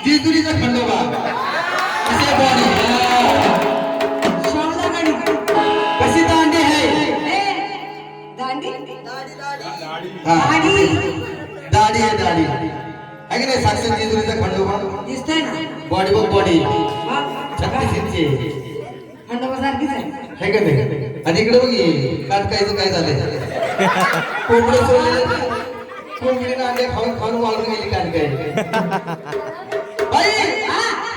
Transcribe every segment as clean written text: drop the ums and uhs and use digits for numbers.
जेजुरीचा खंडोबा असे बॉडी शावला गाडी कशी दांडी आहे दांडी हा गाडी दाढी आहे दाढी आहे की नाही साक्षात जेजुरीचा खंडोबा दिसतोय ना बॉडी बघ बॉडी मग 36 इंची खंडोबा सारखीच आहे आहे का नाही आणि इकडे बघ काटकायचं काय झालंय कोंबडे सोडले कोंबडीने अंडे खाऊन खाऊन वाळून गेली काटकाय बाई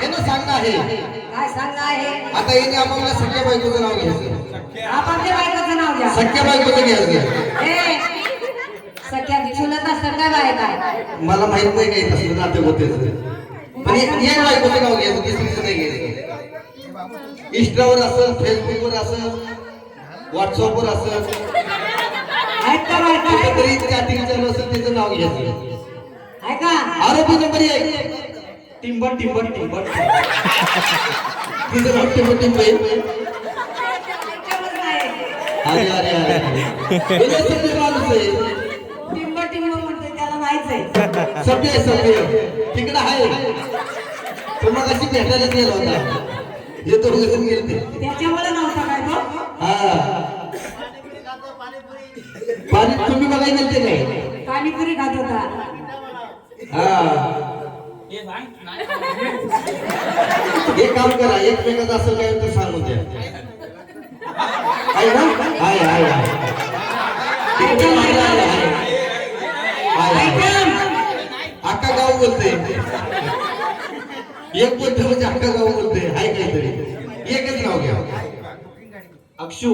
यानं सांगणं आहे काय सांगणं आहे आता याने आम्हाला सख्या बायकोचं नाव घ्यायचं आपापल्या बायकोचं नाव घ्या सख्या बायकोचं घ्यायचं ए सख्या चुलत असतात काय बाय काय मला माहित नाही काही तसलं नाते होते पण एक बायकोचं नाव घ्यायचं दुसरीचं नाही घ्यायचं इंस्टावर असं फेसबुकवर असं व्हॉट्सअपवर असं ऐका बायका तरी चॅटिंग चालू असेल त्याचं नाव घ्यायचं ऐका आरोपी नंबर 1 टिंबट टिंबट टिंबट तिचं नाव टिंबट टिंबट अरे अरे अरे सभ्य माणूस आहे टिंब टिंब म्हणते त्याला माहित आहे सभ्य सभ्य तिकडं आहे तुम्हाला कशी भेटायला गेला होता हे तो बघून गेलते त्याच्यामुळे नव्हता काय तो हा पाणी तुम्ही बघायला गेलते काय पाणीपुरी खात होता हा एक काम करा एकमेकाचं असं काय तर सांगू द्या आहे ना आहे आहे अख्खा गाव बोलते एक बोलते म्हणजे अख्खा गाव बोलते आहे काहीतरी एकच नाव घ्या अक्षू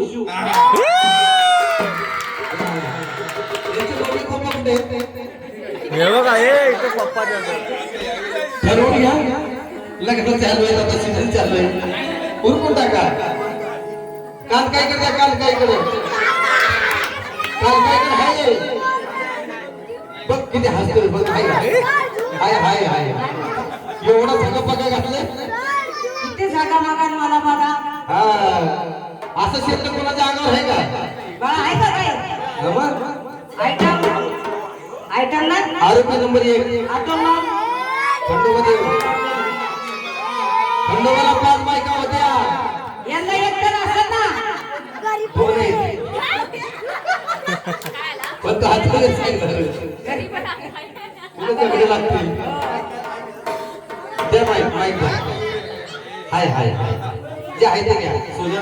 हे बघा हे पप्पा ठरवून घ्या लग्न चालू आहे आता सीझन चालू आहे उरकून टाका काल काय करता काल काय करे हाय बघ किती हसतोय बघ हाय हाय हाय हाय एवढा सगळं बघा घातलंय किती जागा मागा मला बघा हा असं शेत कोणाच्या अंगावर आहे का बाळा आहे का काय आयटम आयटम ना आरोपी नंबर 1 आटो ना खंडोबादेव खंडोबाला 5 बायका होत्या यांना एक तर असत ना दोन आहेत पण तो हातमध्ये सांगितलं तुला तेवढे लागतील द्या माईक माईक द्या हाय हाय हाय जे आहे ते घ्या सोजा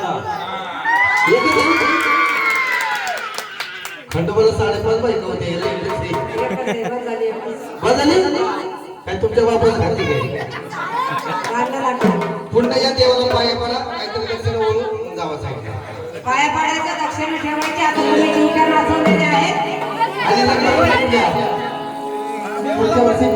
खंडोबाला 5.5 बायका होत्या याला बदलली काय तुमच्या बापाला घातली काय पुन्हा या देवाला पाया पडा काहीतरी दक्षिण ओळून जावा सांगा पाया पाडायचं दक्षिण ठेवायची आता तुम्ही चिंता नाचवलेले आहेत आणि लग्न पुढच्या वर्षी